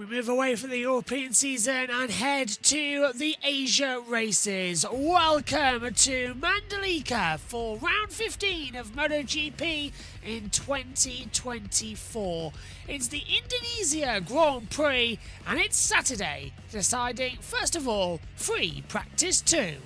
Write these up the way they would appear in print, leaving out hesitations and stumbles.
We move away from the European season and head to the Asia races. Welcome to Mandalika for round 15 of MotoGP in 2024. It's the Indonesia Grand Prix and it's Saturday, deciding first of all, free practice 2.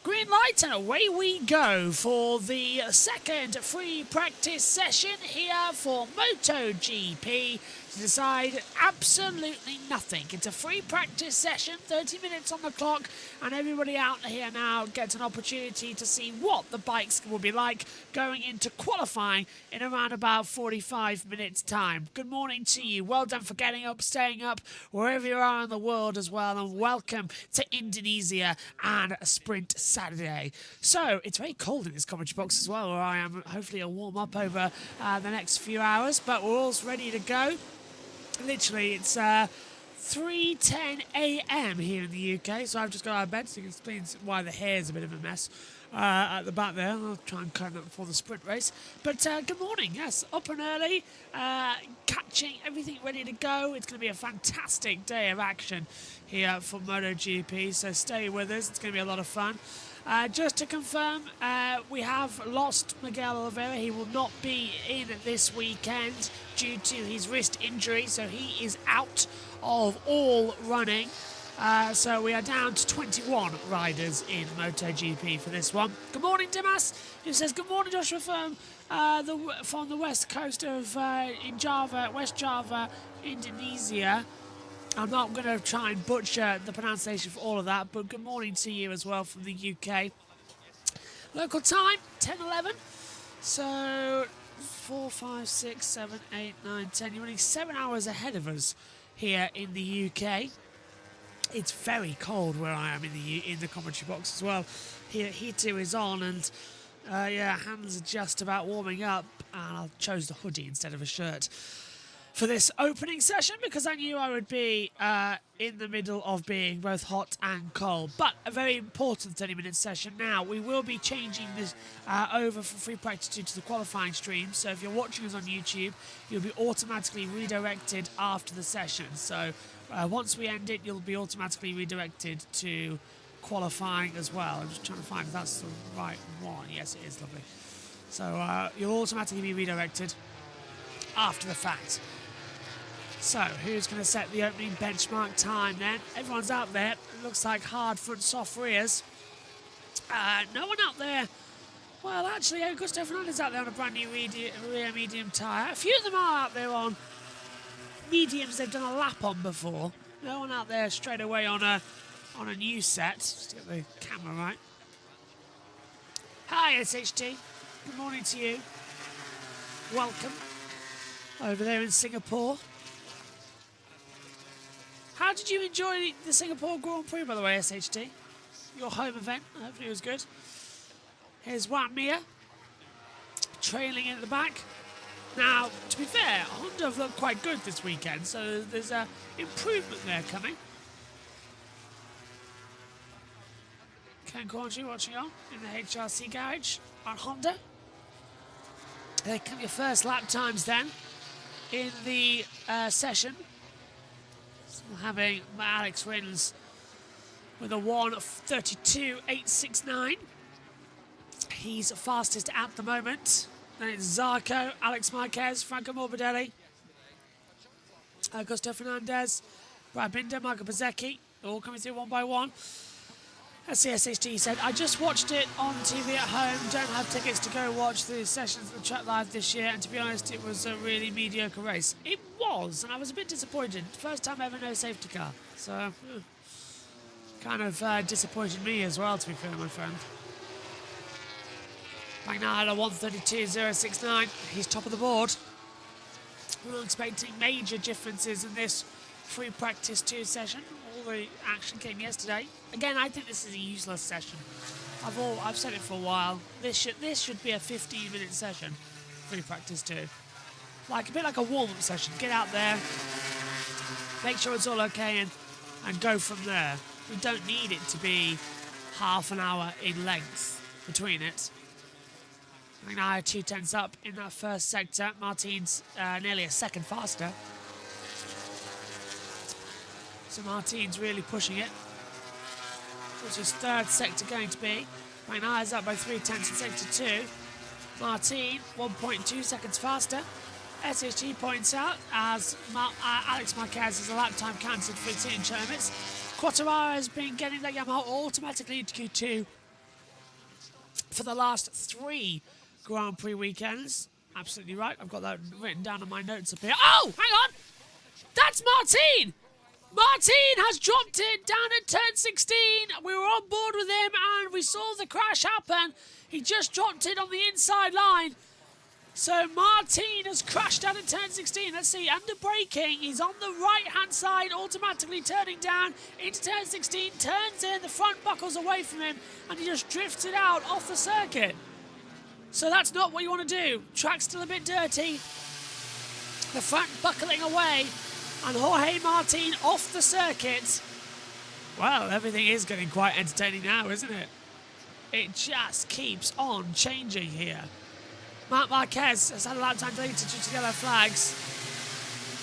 Green light and away we go for the second free practice session here for MotoGP to decide absolutely nothing. It's a free practice session, 30 minutes on the clock, and everybody out here now gets an opportunity to see what the bikes will be like going into qualifying in around about 45 minutes time. Good morning to you. Well done for getting up, staying up, wherever you are in the world as well, and welcome to Indonesia and a sprint Saturday. So it's very cold in this commentary box as well, where I am. Hopefully it'll warm up over the next few hours, but we're all ready to go. Literally, it's 3:10 a.m. here in the UK, so I've just got out of bed, so you can explain why the hair's a bit of a mess at the back there. I'll try and cut it up before the sprint race. But good morning, yes, up and early, catching everything ready to go. It's going to be a fantastic day of action here for MotoGP, so stay with us. It's going to be a lot of fun. Just to confirm, we have lost Miguel Oliveira. He will not be in this weekend due to his wrist injury, so he is out of all running. So we are down to 21 riders in MotoGP for this one. Good morning, Dimas, who says, good morning, Joshua, from the west coast of West Java, Indonesia. I'm not going to try and butcher the pronunciation for all of that, but good morning to you as well from the UK. Local time, 10:11. So 4, 5, 6, 7, 8, 9, 10. You're running 7 hours ahead of us here in the UK. It's very cold where I am in the commentary box as well. Here, heater is on, and yeah, hands are just about warming up, and I chose the hoodie instead of a shirt for this opening session because I knew I would be in the middle of being both hot and cold. But a very important 30-minute session. Now, we will be changing this over from free practice 2 to the qualifying stream. So if you're watching us on YouTube, you'll be automatically redirected after the session. So once we end it, you'll be automatically redirected to qualifying as well. I'm just trying to find if that's the right one. Yes, it is. Lovely. So you'll automatically be redirected after the fact. So, who's going to set the opening benchmark time then? Everyone's out there. It looks like hard front, soft rears. No one out there. Well, actually, Augusto Fernandez out there on a brand new rear medium tyre. A few of them are out there on mediums they've done a lap on before. No one out there straight away on a new set. Just to get the camera right. Hi, SHT. Good morning to you. Welcome over there in Singapore. How did you enjoy the Singapore Grand Prix, by the way, SHT? Your home event. Hopefully it was good. Here's Wat Mia trailing in at the back. Now, to be fair, Honda have looked quite good this weekend, so there's an improvement there coming. Ken Cornish watching on in the HRC garage on Honda. There come your first lap times then in the session. Still having Alex Rins with a 1:32.869. He's fastest at the moment. Then it's Zarco, Alex Marquez, Franco Morbidelli, Augusto Fernandez, Brad Binder, Michael Bezecchi, all coming through one by one. As CSHD said, I just watched it on TV at home, don't have tickets to go watch the sessions of the track live this year, and to be honest, it was a really mediocre race. It was, and I was a bit disappointed. First time ever no safety car, so kind of disappointed me as well, to be fair, my friend. Bagnall at 1:32.069, he's top of the board. We're not expecting major differences in this free practice 2 session. All the action came yesterday. Again, I think this is a useless session. I've said it for a while. This should be a 15-minute session, free practice 2. Like a bit like a warm-up session. Get out there, make sure it's all okay, and go from there. We don't need it to be half an hour in length between it. Now 2/10 up in that first sector. Martin's nearly a second faster. So Martin's really pushing it. What's his third sector going to be? Magnar is up by 0.3 in sector 2. Martin, 1.2 seconds faster. SHG points out as Alex Marquez has a lap time cancelled for hitting track limits. Quartararo has been getting that Yamaha automatically into Q2 for the last 3 Grand Prix weekends. Absolutely right. I've got that written down on my notes up here. Oh, hang on. That's Martin. Martin has dropped it down at turn 16. We were on board with him and we saw the crash happen. He just dropped it on the inside line. So Martin has crashed down at turn 16. Let's see, under braking, he's on the right-hand side, automatically turning down into turn 16, turns in, the front buckles away from him, and he just drifts it out off the circuit. So that's not what you want to do. Track's still a bit dirty. The front buckling away, and Jorge Martin off the circuit. Well, everything is getting quite entertaining now, isn't it? It just keeps on changing here. Marc Marquez has had a lap time deleted due to yellow flags.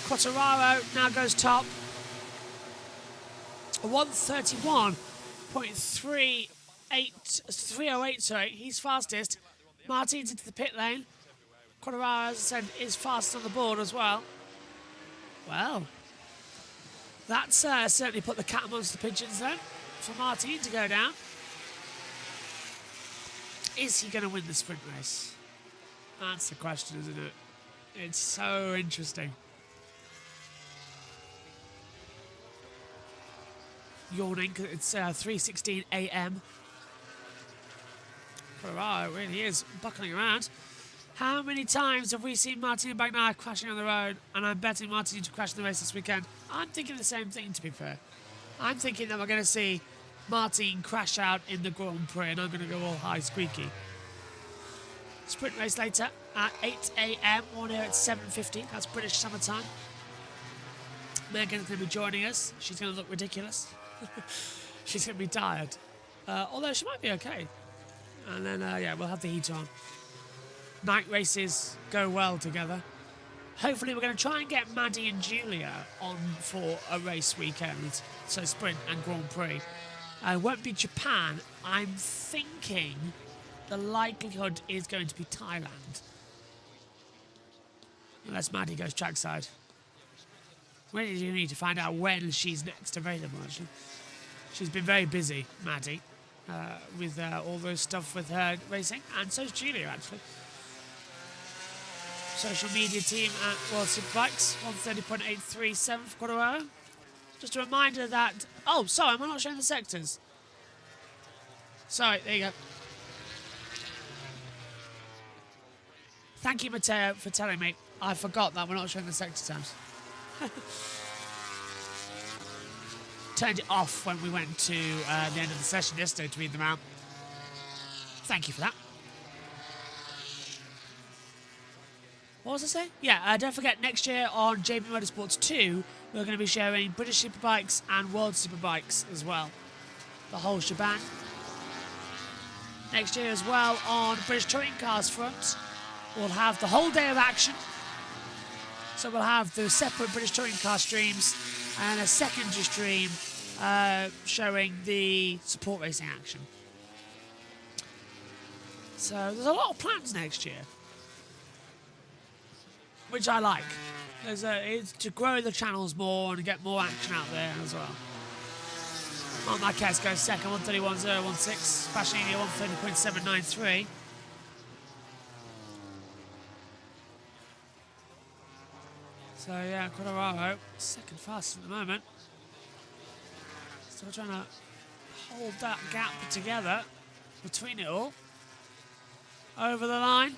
Quartararo now goes top. 131.308, sorry, he's fastest. Martin's into the pit lane. Quartararo, as I said, is fastest on the board as well. Well, that's certainly put the cat amongst the pigeons then for Martin to go down. Is he going to win the sprint race? That's the question, isn't it? It's so interesting. Yawning because it's 3:16 a.m. Quartararo really is buckling around. How many times have we seen Martin Bagnaia crashing on the road? And I'm betting Martin to crash in the race this weekend. I'm thinking the same thing, to be fair. I'm thinking that we're going to see Martin crash out in the Grand Prix, and I'm going to go all high squeaky. Sprint race later at 8 a.m. One here at 7:50. That's British summertime. Megan's going to be joining us. She's going to look ridiculous. She's going to be tired. Although she might be okay. And then, yeah, we'll have the heat on. Night races go well together. Hopefully we're going to try and get Maddie and Julia on for a race weekend. So sprint and Grand Prix. It won't be Japan. I'm thinking the likelihood is going to be Thailand. Unless Maddie goes trackside. We do need to find out when she's next available, actually. She's been very busy, Maddie, with all those stuff with her racing. And so's Julia, actually. Social media team at World Superbikes, 130.837 for Quartararo. Just a reminder that... Oh, sorry, am I not showing the sectors? Sorry, there you go. Thank you, Matteo, for telling me. I forgot that we're not showing the sector times. Turned it off when we went to the end of the session yesterday to read them out. Thank you for that. What was I saying? Yeah, don't forget, next year on JBMotorsports 2, we're going to be sharing British Superbikes and World Superbikes as well. The whole shebang. Next year as well on British Touring Cars front, we'll have the whole day of action. So we'll have the separate British Touring Car streams and a secondary stream showing the support racing action. So there's a lot of plans next year, which I like. It's to grow the channels more and get more action out there as well. Marc Marquez goes second, 131.016. Passionini 130.793. So yeah, Quartararo, second fastest at the moment. Still trying to hold that gap together between it all. Over the line.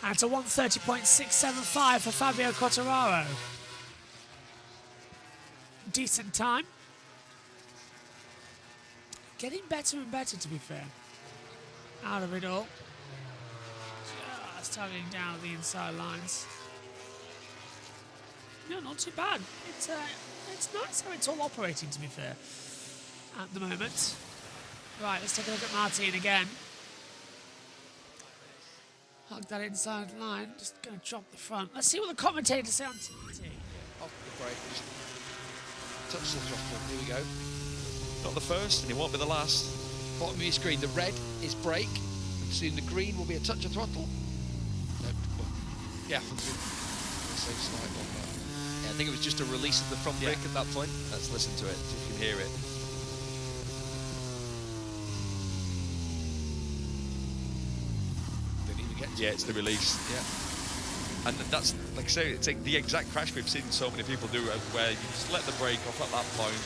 And it's a 130.675 for Fabio Quartararo. Decent time. Getting better and better, to be fair. Out of it all. Just tugging down the inside lines. No, not too bad. It's nice how it's all operating, to be fair, at the moment. Right, let's take a look at Martin again. Hug that inside line. Just going to drop the front. Let's see what the commentators say on TV. Off the brake. Touch the throttle. Here we go. Not the first, and it won't be the last. Bottom of your screen, the red is brake. Soon the green will be a touch of throttle. No, well, yeah, so slight one there. Yeah, I think it was just a release of the front brake at that point. Let's listen to it, see if you can hear it. Didn't even get to Yeah, it's the release. Yeah. And that's, like I say, it's like the exact crash we've seen so many people do, where you just let the brake off at that point,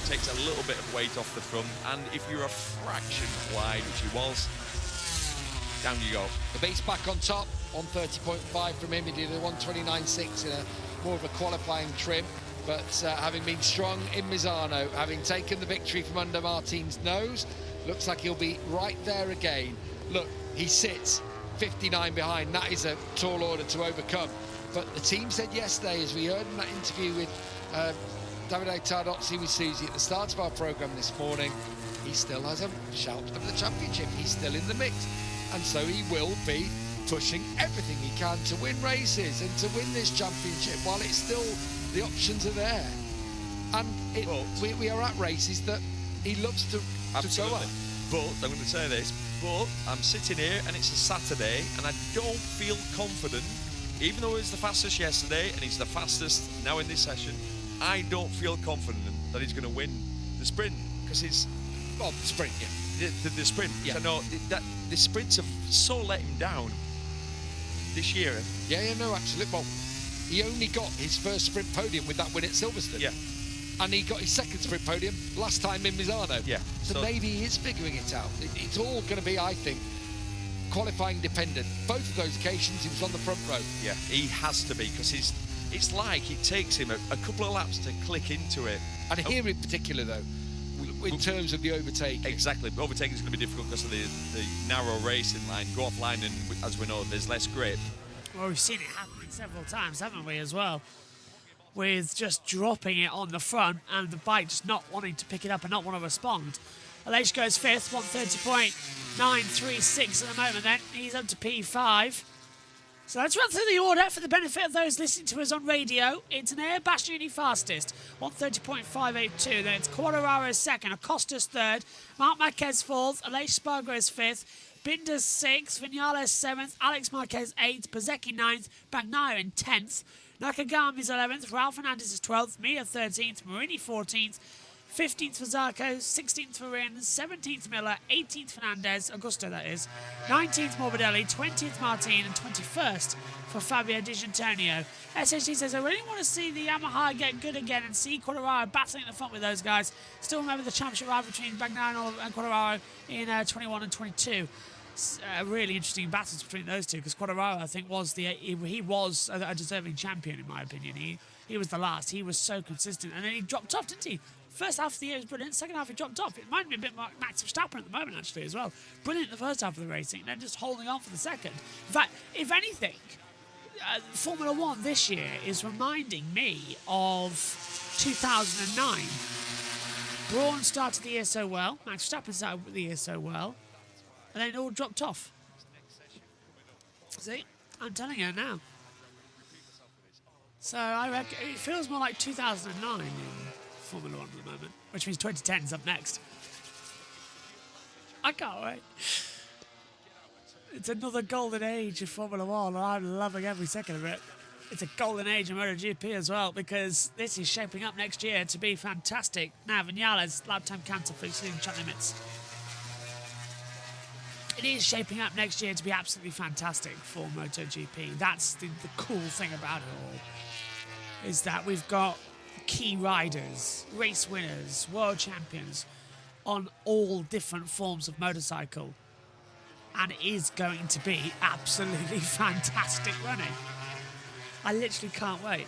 takes a little bit of weight off the front, and if you're a fraction wide, which he was, down you go. The base back on top, 130.5 from him. He did a 129.6 in a more of a qualifying trim, but having been strong in Misano, having taken the victory from under Martin's nose, looks like he'll be right there again. Look, he sits 59 behind. That is a tall order to overcome. But the team said yesterday, as we heard in that interview with Davide Tardozzi with Susie at the start of our programme this morning, he still has a shout of the championship. He's still in the mix. And so he will be pushing everything he can to win races and to win this championship while it's still, the options are there. And we are at races that he loves to go at. But I'm going to say this, but I'm sitting here and it's a Saturday and I don't feel confident, even though he was the fastest yesterday and he's the fastest now in this session, I don't feel confident that he's going to win the sprint, because he's... Well, the sprint, yeah. The sprint. Yeah. I know that the sprints have so let him down this year. Yeah, no, absolutely. Well, he only got his first sprint podium with that win at Silverstone. Yeah. And he got his second sprint podium last time in Misano. Yeah. So maybe he is figuring it out. It's all going to be, I think, qualifying dependent. Both of those occasions, he was on the front row. Yeah, he has to be, because it's like it takes him a couple of laps to click into it. And here in particular, though, in terms of the overtaking. Exactly. Overtaking is going to be difficult because of the narrow racing line. Go offline, and as we know, there's less grip. Well, we've seen it happening several times, haven't we, as well? With just dropping it on the front and the bike just not wanting to pick it up and not want to respond. Aleix goes fifth, 130.936 at the moment then. He's up to P5. So let's run through the order for the benefit of those listening to us on radio. It's an Air Bastianini fastest, 130.582. Then it's Quartararo second, Acosta's third, Marc Marquez fourth, Aleix Spargo is fifth, Binder sixth, Vinales seventh, Alex Marquez eighth, Bezzecchi ninth, Bagnaia in 10th, Nakagami's 11th, Ralph Fernandez is 12th, Mia 13th, Marini 14th, 15th for Zarco, 16th for Rin, 17th Miller, 18th Fernandez, Augusto that is, 19th Morbidelli, 20th Martin, and 21st for Fabio Di Gianantonio. SHD says, I really want to see the Yamaha get good again and see Quartararo battling in the front with those guys. Still remember the championship ride between Bagnaia and Quartararo in 21 and 22. Really interesting battles between those two, because Quartararo, I think, was he was a deserving champion in my opinion. He was the last. He was so consistent, and then he dropped off, didn't he? First half of the year was brilliant. Second half he dropped off. It might be a bit like Max Verstappen at the moment actually as well. Brilliant the first half of the racing, and then just holding on for the second. In fact, if anything, Formula One this year is reminding me of 2009. Brawn started the year so well. Max Verstappen started the year so well. And then it all dropped off. See? I'm telling you now. So I reckon it feels more like 2009 in Formula One at the moment, which means 2010 is up next. I can't wait. It's another golden age of Formula One, and I'm loving every second of it. It's a golden age of MotoGP as well, because this is shaping up next year to be fantastic. Now, Vinales, lap time cancelled for exceeding track limits. It is shaping up next year to be absolutely fantastic for MotoGP. That's the cool thing about it all, is that we've got key riders, race winners, world champions on all different forms of motorcycle. And it is going to be absolutely fantastic running. I literally can't wait.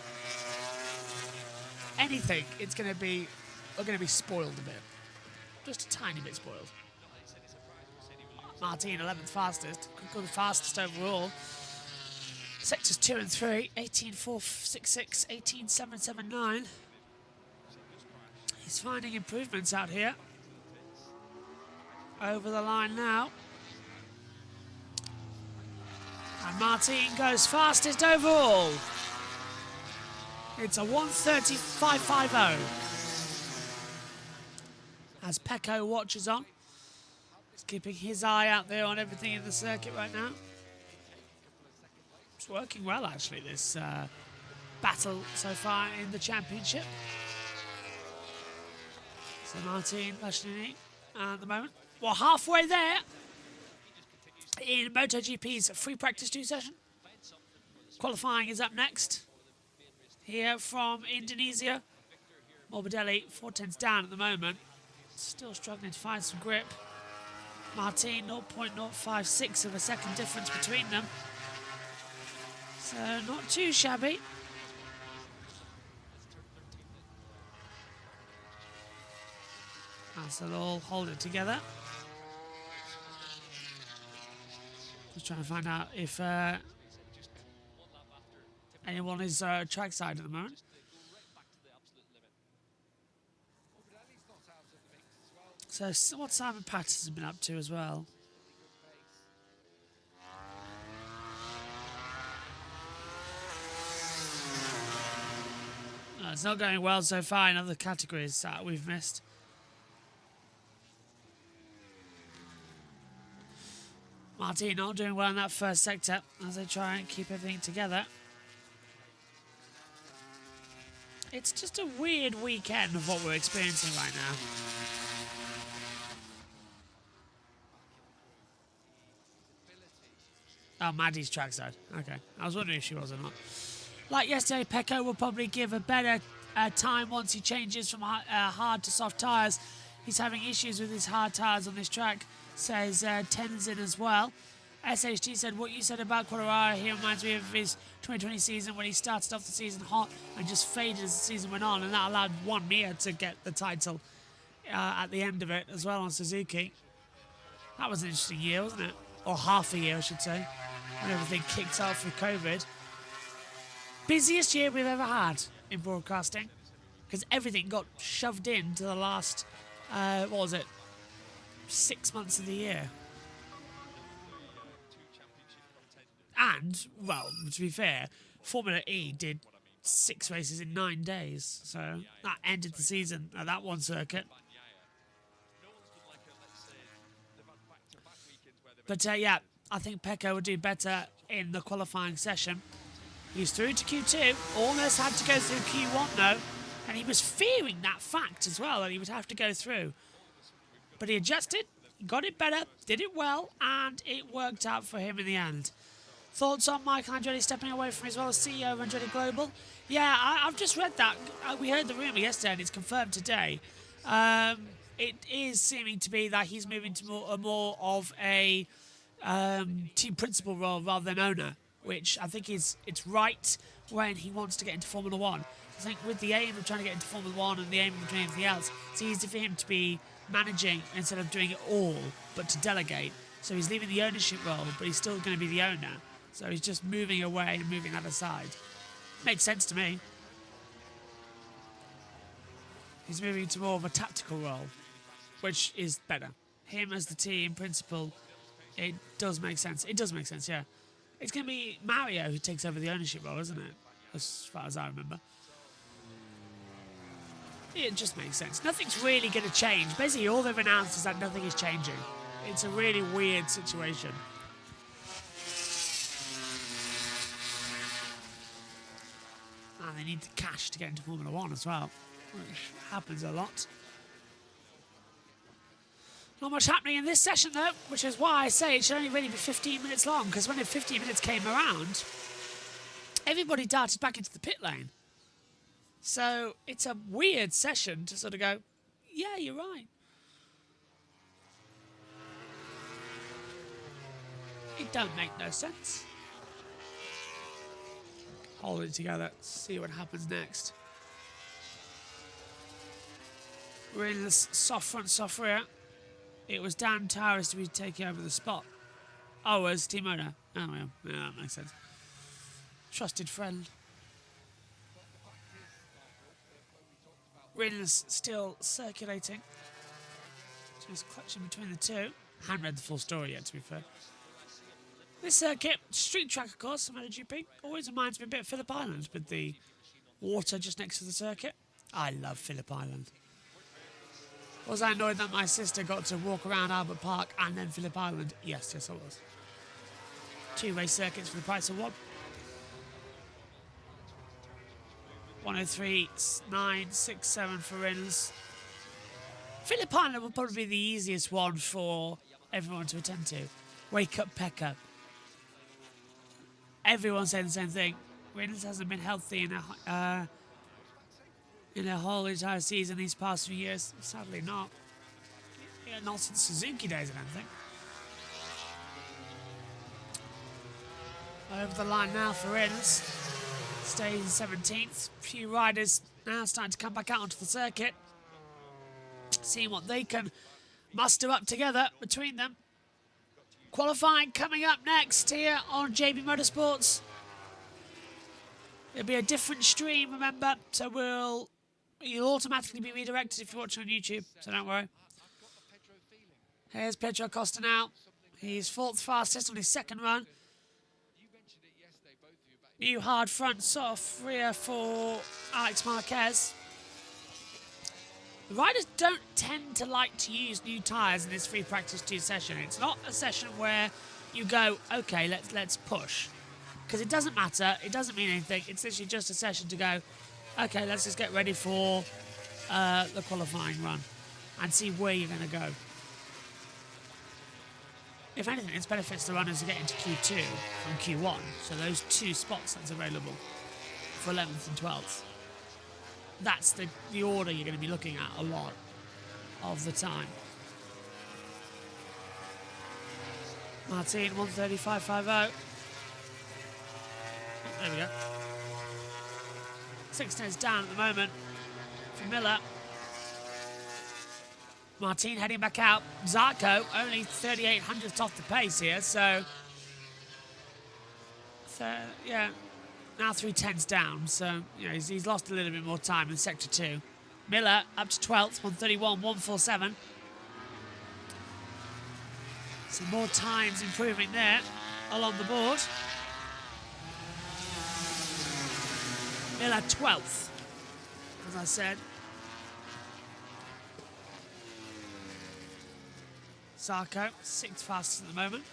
Anything, we're going to be spoiled a bit. Just a tiny bit spoiled. Martin, 11th fastest. Could go the fastest overall. Sectors 2 and 3, 18.466, 18.779. He's finding improvements out here. Over the line now. And Martin goes fastest overall. It's a 1:35.50. As Pecco watches on. He's keeping his eye out there on everything in the circuit right now. It's working well, actually, this battle so far in the championship. So Martin Passionini at the moment. Well, halfway there in MotoGP's free practice 2 session. Qualifying is up next. Here from Indonesia. Morbidelli, 4/10s down at the moment. Still struggling to find some grip. Martin, 0.056 of a second difference between them. So not too shabby. As they'll all hold it together. Just trying to find out if anyone is trackside at the moment. So what Simon Patterson's been up to as well. It's not going well so far in other categories that we've missed. Martin not doing well in that first sector as they try and keep everything together. It's just a weird weekend of what we're experiencing right now. Oh, Maddie's trackside. Okay. I was wondering if she was or not. Like yesterday, Pecco will probably give a better time once he changes from hard to soft tyres. He's having issues with his hard tyres on this track, says Tenzin as well. SHT said, what you said about Quartararo, he reminds me of his 2020 season when he started off the season hot and just faded as the season went on, and that allowed Juan Mir to get the title at the end of it as well on Suzuki. That was an interesting year, wasn't it? Or half a year, I should say, when everything kicked off with COVID. Busiest year we've ever had in broadcasting, because everything got shoved into the last, 6 months of the year. And, well, to be fair, Formula E did 6 races in 9 days, so that ended the season at that one circuit. But yeah, I think Pecco would do better in the qualifying session. He's through to Q2, almost had to go through Q1 though, and he was fearing that fact as well, that he would have to go through. But he adjusted, got it better, did it well, and it worked out for him in the end. Thoughts on Michael Andretti stepping away from his role as CEO of Andretti Global? Yeah, I've just read that. We heard the rumour yesterday and it's confirmed today. It is seeming to be that he's moving to more of a team principal role rather than owner, which I think it's right when he wants to get into Formula One. I think with the aim of trying to get into Formula One and the aim of doing everything else, it's easy for him to be managing instead of doing it all, but to delegate. So he's leaving the ownership role, but he's still going to be the owner. So he's just moving away and moving that aside. Makes sense to me. He's moving to more of a tactical role, which is better. Him as the team principal, it does make sense. It does make sense, yeah. It's going to be Mario who takes over the ownership role, isn't it? As far as I remember. It just makes sense. Nothing's really going to change. Basically, all they've announced is that nothing is changing. It's a really weird situation. And they need the cash to get into Formula One as well, which happens a lot. Not much happening in this session though, which is why I say it should only really be 15 minutes long, because when the 15 minutes came around, everybody darted back into the pit lane. So it's a weird session to sort of go, yeah, you're right. It don't make no sense. Hold it together, see what happens next. We're in this soft front, soft rear. It was Dan Towers to be taking over the spot. Oh, as team owner. Oh, well, yeah, that makes sense. Trusted friend. Rin's still circulating. Just clutching between the two. Hadn't read the full story yet, to be fair. This circuit, street track of course, MotoGP, always reminds me a bit of Phillip Island with the water just next to the circuit. I love Phillip Island. Was I annoyed that my sister got to walk around Albert Park and then Phillip Island? Yes, I was. 2 race circuits for the price of one. 103.967 for Rins. Phillip Island will probably be the easiest one for everyone to attend to. Wake up Pecco. Everyone's saying the same thing. Rins hasn't been healthy in a whole entire season these past few years. Sadly not. Yeah, not since Suzuki days, I don't think. Over the line now for Rins. Stays in 17th. Few riders now starting to come back out onto the circuit. Seeing what they can muster up together between them. Qualifying coming up next here on JB Motorsports. It'll be a different stream, remember, so you'll automatically be redirected if you're watching on YouTube, so don't worry. Here's Pedro Costa now. He's 4th fastest on his second run. New hard front soft rear for Alex Marquez. The riders don't tend to like to use new tyres in this free practice 2 session. It's not a session where you go, okay, let's push. Because it doesn't matter, it doesn't mean anything. It's literally just a session to go, okay, let's just get ready for the qualifying run and see where you're going to go. If anything, it benefits the runners to get into Q2 from Q1. So those 2 spots that's available for 11th and 12th. That's the order you're going to be looking at a lot of the time. Martin, 135.50. There we go. 6 tenths down at the moment for Miller. Martin heading back out. Zarco only 38/100th off the pace here, so yeah, now 3 tenths down. So he's lost a little bit more time in sector 2. Miller up to 12th, 131.147. Some more times improving there along the board. Miller 12th, as I said. Zarco, 6th fastest at the moment.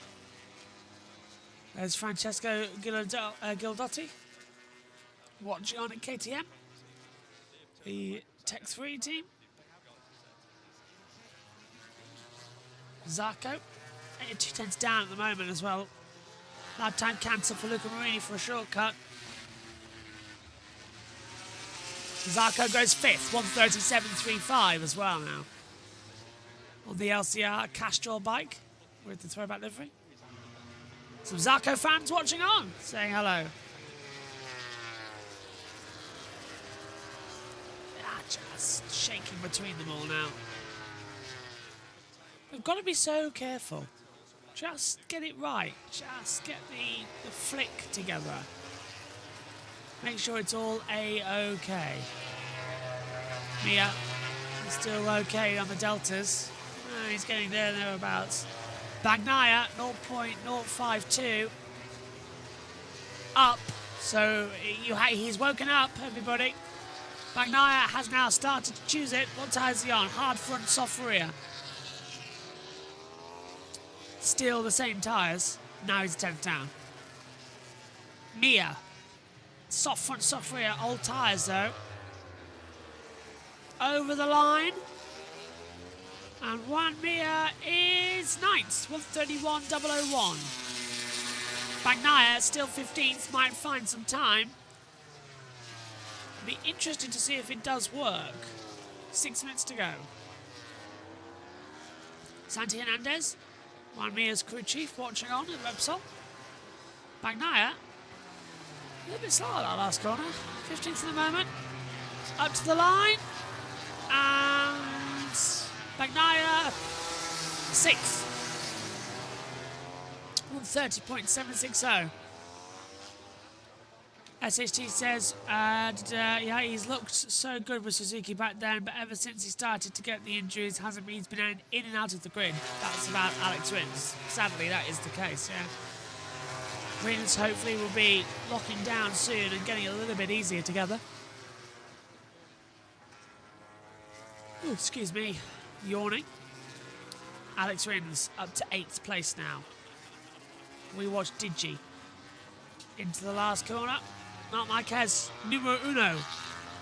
There's Francesco Gildotti watching on at KTM, the Tech 3 team. Zarco, 2 tenths down at the moment as well. Lap time cancel for Luca Marini for a shortcut. Zarco goes 5th, 137.35 as well now. On the LCR Castrol bike with the throwback livery. Some Zarco fans watching on, saying hello. Just shaking between them all now. We've got to be so careful. Just get it right. Just get the flick together. Make sure it's all A-OK. Mia is still okay on the deltas. He's getting thereabouts. Bagnaia, 0.052. Up. So he's woken up, everybody. Bagnaia has now started to choose it. What tyres is he on? Hard front, soft rear. Still the same tyres. Now he's 10th down. Mia. Soft front, soft rear, old tyres though. Over the line. And Juan Mia is 9th, 131.001. Bagnaia still 15th, might find some time. Be interesting to see if it does work. 6 minutes to go. Santi Hernandez, Juan Mia's crew chief, watching on at Repsol. Bagnaia, a little bit slow at that last corner. 15th at the moment. Up to the line. And Bagnaia, 6th. 130.760. SHT says, yeah, he's looked so good with Suzuki back then, but ever since he started to get the injuries, he's been in and out of the grid. That's about Alex Rins. Sadly, that is the case, yeah. Greens hopefully will be locking down soon and getting a little bit easier together. Ooh, excuse me, yawning. Alex Rins up to 8th place now. We watch Digi into the last corner. Marc Marquez, numero uno,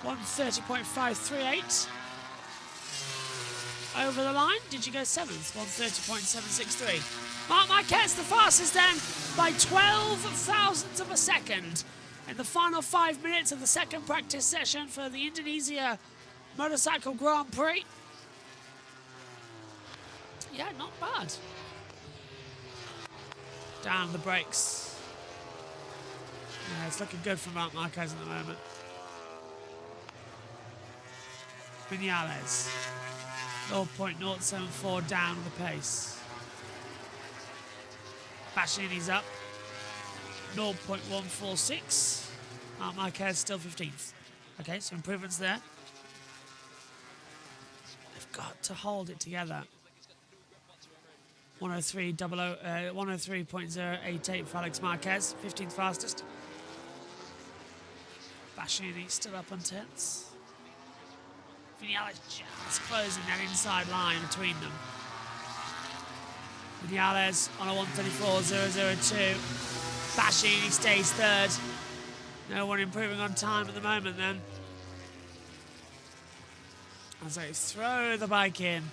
130.538. Over the line, Digi goes 7th, 130.763. Marc Marquez, the fastest then, by 12 thousandths of a second in the final 5 minutes of the second practice session for the Indonesia Motorcycle Grand Prix. Yeah, not bad. Down the brakes. Yeah, it's looking good for Marc Marquez at the moment. Vinales, 0.074 down the pace. Bastianini's up, 0.146. Marc Marquez still 15th. Okay, so improvements there. They've got to hold it together. 103.088 for Alex Marquez, 15th fastest. Bastianini still up on 10th. Vinales just closing that inside line between them. Vinales on a 134.002. Bastianini stays 3rd. No one improving on time at the moment then. As they throw the bike in.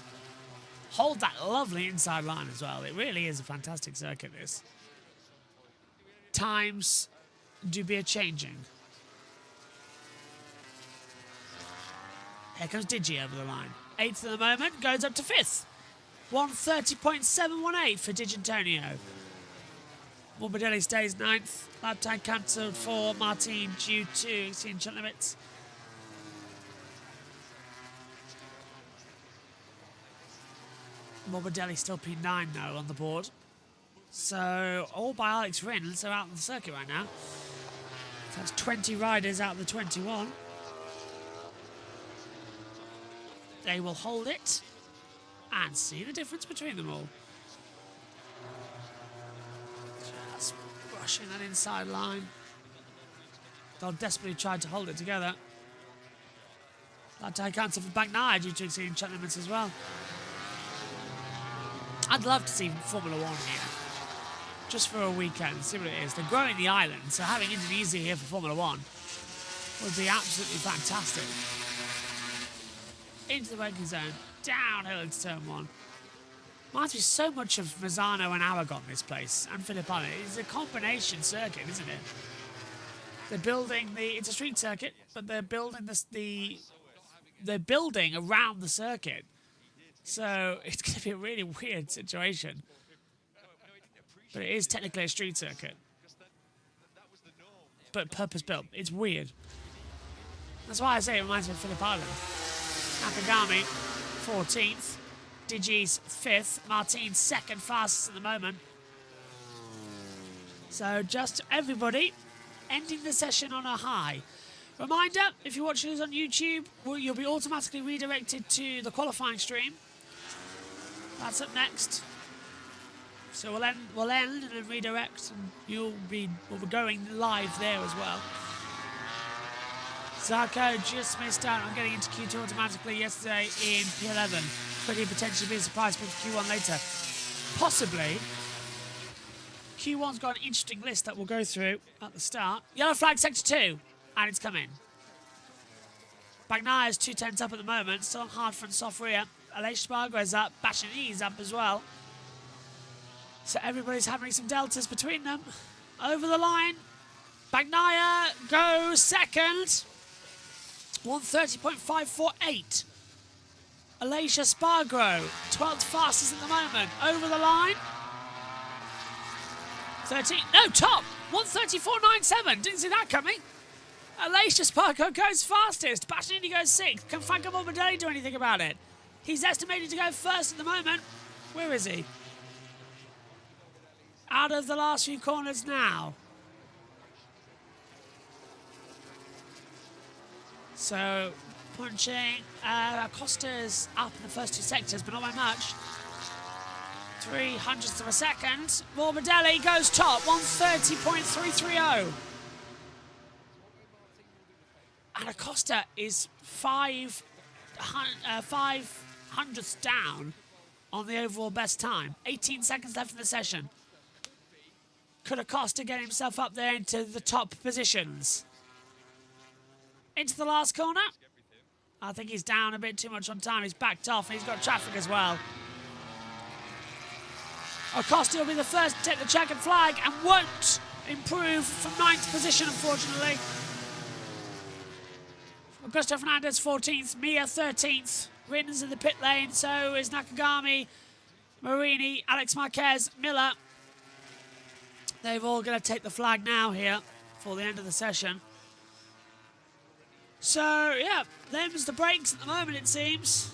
Hold that lovely inside line as well. It really is a fantastic circuit, this. Times do be a-changing. Here comes Digi over the line. 8th at the moment, goes up to 5th. 130.718 for Digintonio. Morbidelli stays 9th. Lap time cancelled for Martin due to exceeding shot limits. Morbidelli still P9 though on the board. So all by Alex Rins are out on the circuit right now. So that's 20 riders out of the 21. They will hold it and see the difference between them all. Just brushing that inside line. They'll desperately try to hold it together. That tie cancel for Bagnaia due to exceeding shot limits as well. I'd love to see Formula One here. Just for a weekend, see what it is. They're growing the island, so having Indonesia here for Formula One would be absolutely fantastic. Into the braking zone, downhill into turn 1. Reminds me so much of Mazzano and Aragon, this place, and Philippine. It's a combination circuit, isn't it? They're building it's a street circuit, but they're building they're building around the circuit. So it's going to be a really weird situation. But it is technically a street circuit. But purpose-built. It's weird. That's why I say it reminds me of Phillip Island. Nakagami, 14th. Digi's 5th. Martin's 2nd fastest at the moment. So just everybody ending the session on a high. Reminder, if you're watching us on YouTube, you'll be automatically redirected to the qualifying stream. That's up next. So we'll end and then redirect, and we'll be going live there as well. Zarco just missed out on getting into Q2 automatically yesterday in P11. Could he potentially be a surprise pick for Q1 later? Possibly. Q1's got an interesting list that we'll go through at the start. Yellow flag sector 2, and it's come in. Bagnaia's 2/10 up at the moment, still on hard front, soft rear. Aleix Spargo's up, Bastianini's up as well. So everybody's having some deltas between them. Over the line, Bagnaia goes 2nd. 130.548. Aleix Spargo, 12th fastest at the moment. Over the line. 13, no, top. 134.97, didn't see that coming. Aleix Spargo goes fastest. Bastianini goes 6th. Can Franco Morbidelli do anything about it? He's estimated to go 1st at the moment. Where is he? Out of the last few corners now. So, punching. Costa's up in the first 2 sectors, but not by much. 0.03 of a second. Morbidelli goes top, 130.330. And Acosta is 5/100th down on the overall best time. 18 seconds left in the session. Could Acosta get himself up there into the top positions? Into the last corner. I think he's down a bit too much on time. He's backed off and he's got traffic as well. Acosta will be the first to take the checkered flag and won't improve from 9th position, unfortunately. Augusto Fernandez 14th, Mir 13th. Rin's in the pit lane, so is Nakagami, Marini, Alex Marquez, Miller. They've all going to take the flag now here for the end of the session. So, yeah, them's the breaks at the moment, it seems.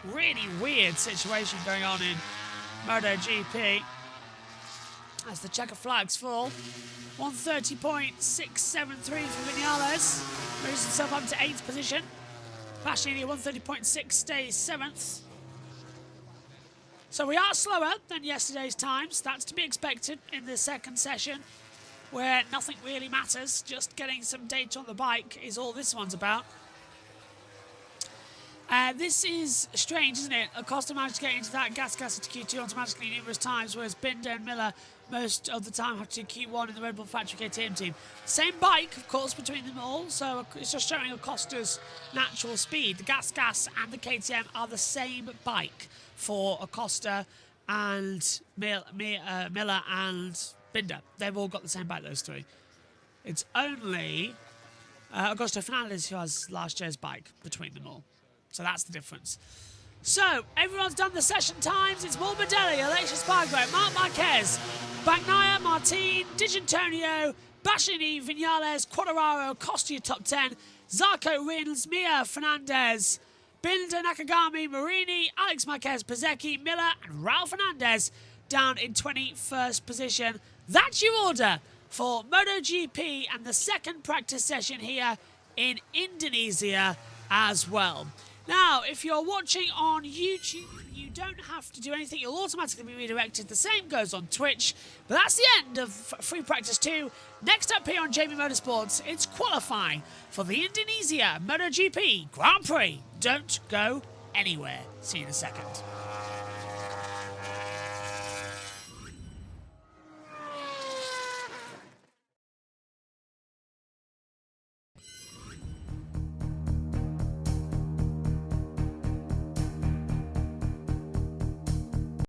Really weird situation going on in MotoGP as the checker flags fall. 130.673 for Vinales. Moves himself up to 8th position. Bastianini 130.6 stays 7th. So we are slower than yesterday's times. That's to be expected in the second session, where nothing really matters. Just getting some data on the bike is all this one's about. This is strange, isn't it? Acosta managed to get into that gas into Q2 automatically numerous times, whereas Binder and Miller most of the time have to Q1 in the Red Bull Factory KTM team. Same bike, of course, between them all, so it's just showing Acosta's natural speed. The gas and the KTM are the same bike for Acosta and Miller and Binder. They've all got the same bike, those three. It's only Augusto Fernandez who has last year's bike between them all. So that's the difference. So, everyone's done the session times. It's Morbidelli, Aleix Espargaro, Marc Marquez, Bagnaia, Martin, D'Antonio, Bastianini, Vinales, Quartararo, Costa top 10, Zarco, Rins, Mir, Fernandez, Binder, Nakagami, Marini, Alex Marquez, Bezzecchi, Miller, and Raul Fernandez down in 21st position. That's your order for MotoGP and the second practice session here in Indonesia as well. Now, if you're watching on YouTube, you don't have to do anything. You'll automatically be redirected. The same goes on Twitch. But that's the end of Free Practice 2. Next up here on JBMotorsports, it's qualifying for the Indonesia MotoGP Grand Prix. Don't go anywhere. See you in a second.